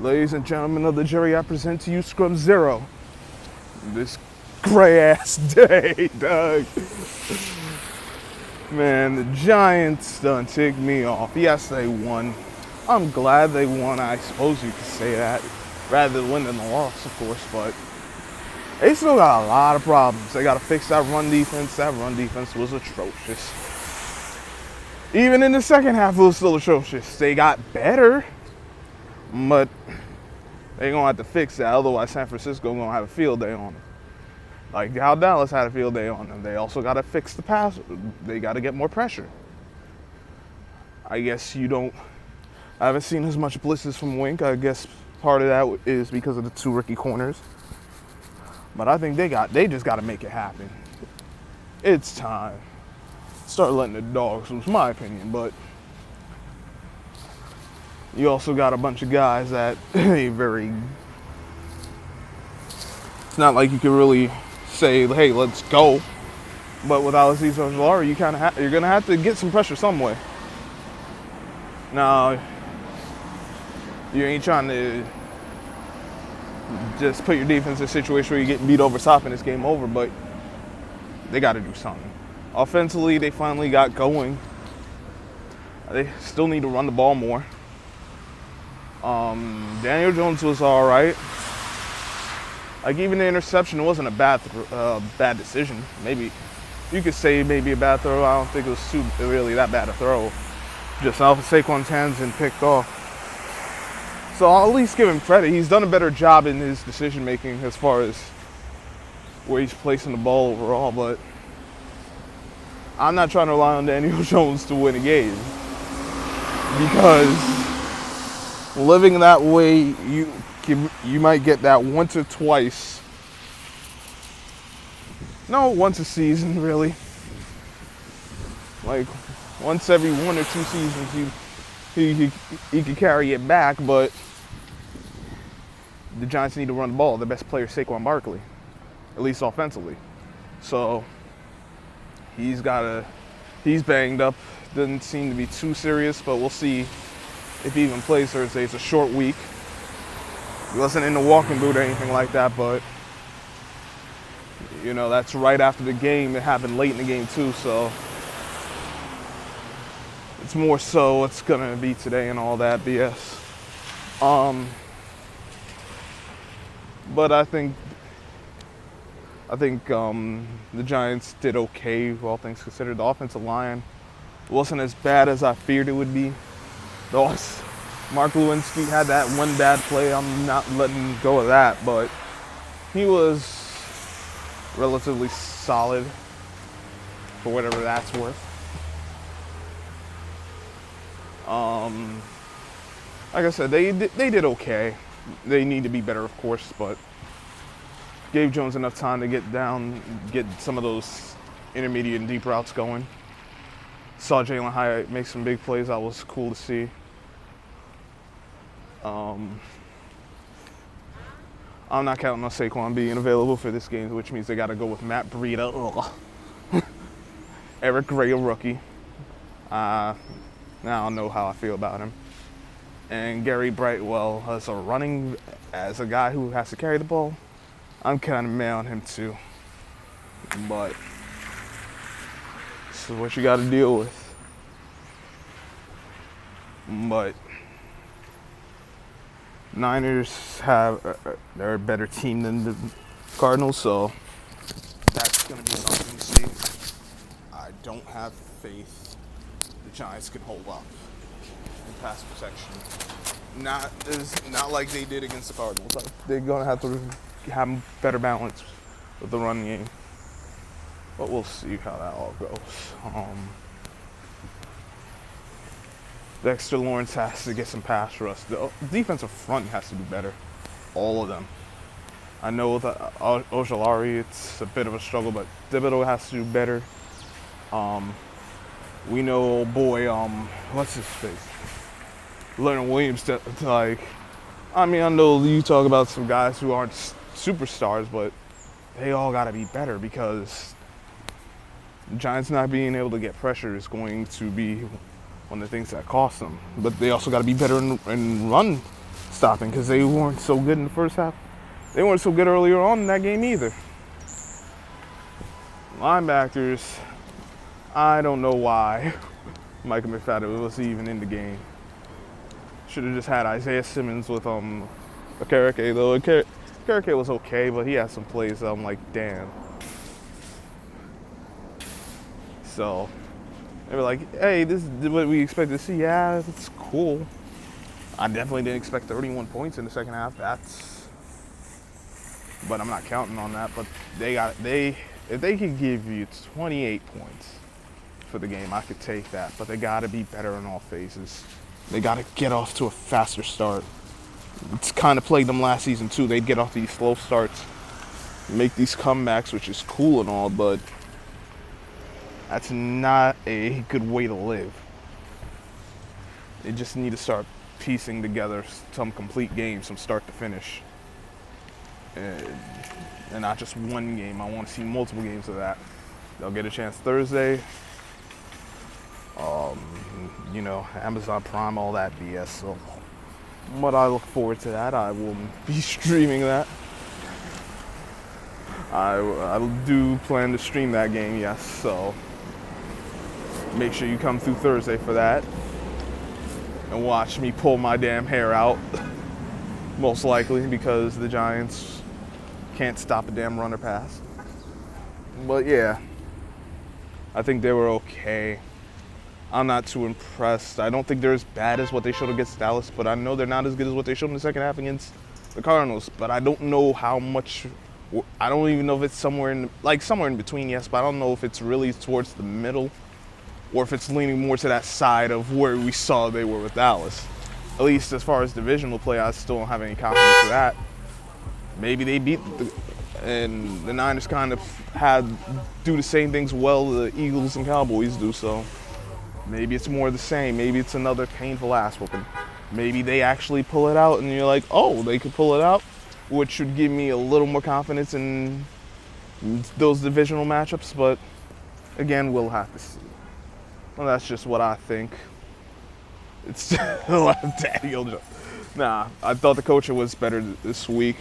Ladies and gentlemen of the jury, I present to you Scrum Zero. This gray ass day, Doug. Man, the Giants done ticked me off. Yes, they won. I'm glad they won. I suppose you could say that. Rather than win than the loss, of course, but they still got a lot of problems. They got to fix that run defense. That run defense was atrocious. Even in the second half, it was still atrocious. They got better, but they're going to have to fix that. Otherwise, San Francisco going to have a field day on them. Like how Dallas had a field day on them. They also got to fix the pass. They got to get more pressure. I guess I haven't seen as much blitzes from Wink. I guess part of that is because of the two rookie corners. But I think they just got to make it happen. It's time. Start letting the dogs, was my opinion, but you also got a bunch of guys that it's not like you can really say, hey, let's go. But without arizonacardinals, you're gonna have to get some pressure some way. Now, you ain't trying to just put your defense in a situation where you get beat over top and it's game over, but they got to do something. Offensively, they finally got going. They still need to run the ball more. Daniel Jones was all right. Like, even the interception wasn't a bad decision. Maybe you could say maybe a bad throw. I don't think it was really that bad a throw. Just off of Saquon's hands and picked off. So I'll at least give him credit. He's done a better job in his decision making as far as where he's placing the ball overall. But I'm not trying to rely on Daniel Jones to win a game, because living that way, you might get that once or twice. No, once a season, really. Like once every 1 or 2 seasons, he could carry it back. But the Giants need to run the ball. The best player is Saquon Barkley, at least offensively. So he's banged up. Doesn't seem to be too serious, but we'll see if he even plays Thursday. It's a short week. He wasn't in the walking boot or anything like that, but that's right after the game. It happened late in the game too, so it's more so what's gonna be today and all that BS. But I think the Giants did okay, all things considered. The offensive line wasn't as bad as I feared it would be. Mark Lewinsky had that one bad play. I'm not letting go of that, but he was relatively solid for whatever that's worth. Like I said, they did okay. They need to be better, of course, but gave Jones enough time to get some of those intermediate and deep routes going. Saw Jalen Hyatt make some big plays. That was cool to see. I'm not counting on Saquon being available for this game, which means they got to go with Matt Breida. Eric Gray, a rookie. Now I know how I feel about him. And Gary Brightwell as a guy who has to carry the ball. I'm kind of mad on him too. But this is what you got to deal with. But Niners they're a better team than the Cardinals, so that's going to be something to see. I don't have faith the Giants can hold up in pass protection. Not like they did against the Cardinals. They're going to have to have better balance with the run game. But we'll see how that all goes. Dexter Lawrence has to get some pass rush. The defensive front has to do better. All of them. I know that Ojulari, it's a bit of a struggle, but Thibodeau has to do better. We know old boy, what's his face? Leonard Williams, I know you talk about some guys who aren't superstars, but they all got to be better, because the Giants not being able to get pressure is going to be one of the things that cost them. But they also got to be better in run stopping because they weren't so good in the first half. They weren't so good earlier on in that game either. Linebackers, I don't know why Micah McFadden was even in the game. Should have just had Isaiah Simmons with Okereke, though. Okereke was okay, but he had some plays that I'm like, damn. So they were like, hey, this is what we expect to see. Yeah, it's cool. I definitely didn't expect 31 points in the second half. But I'm not counting on that. But if they could give you 28 points for the game, I could take that. But they got to be better in all phases. They got to get off to a faster start. It's kind of plagued them last season too. They'd get off these slow starts, make these comebacks, which is cool and all, but that's not a good way to live. They just need to start piecing together some complete games from start to finish. And not just one game. I want to see multiple games of that. They'll get a chance Thursday. Amazon Prime, all that BS. So, but I look forward to that. I will be streaming that. I do plan to stream that game, yes. So make sure you come through Thursday for that and watch me pull my damn hair out. Most likely because the Giants can't stop a damn runner pass. But yeah, I think they were okay. I'm not too impressed. I don't think they're as bad as what they showed against Dallas, but I know they're not as good as what they showed in the second half against the Cardinals. But I don't know how much. I don't even know if it's somewhere in between, yes, but I don't know if it's really towards the middle or if it's leaning more to that side of where we saw they were with Dallas. At least as far as divisional play, I still don't have any confidence in that. Maybe they beat and the Niners kind of do the same things well the Eagles and Cowboys do, so maybe it's more the same. Maybe it's another painful ass whooping. Maybe they actually pull it out and you're like, oh, they could pull it out, which should give me a little more confidence in those divisional matchups, but again, we'll have to see. Well, that's just what I think. It's still Daniel Jones. Nah, I thought the coaching was better this week,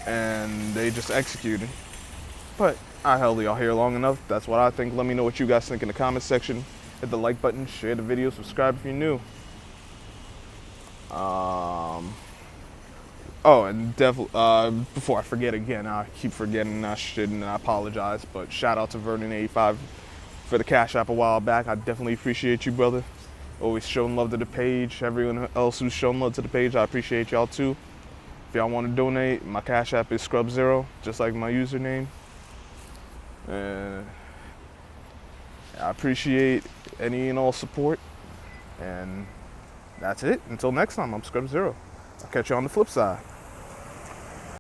and they just executed. But I held y'all here long enough. That's what I think. Let me know what you guys think in the comment section. Hit the like button, share the video, subscribe if you're new. Oh, and before I forget again, I keep forgetting I shouldn't, and I apologize, but shout out to Vernon85 for the Cash App a while back. I definitely appreciate you, brother. Always showing love to the page. Everyone else who's shown love to the page, I appreciate y'all too. If y'all want to donate, my Cash App is Scrub0, just like my username. I appreciate any and all support. And that's it. Until next time, I'm Scrub0. I'll catch you on the flip side.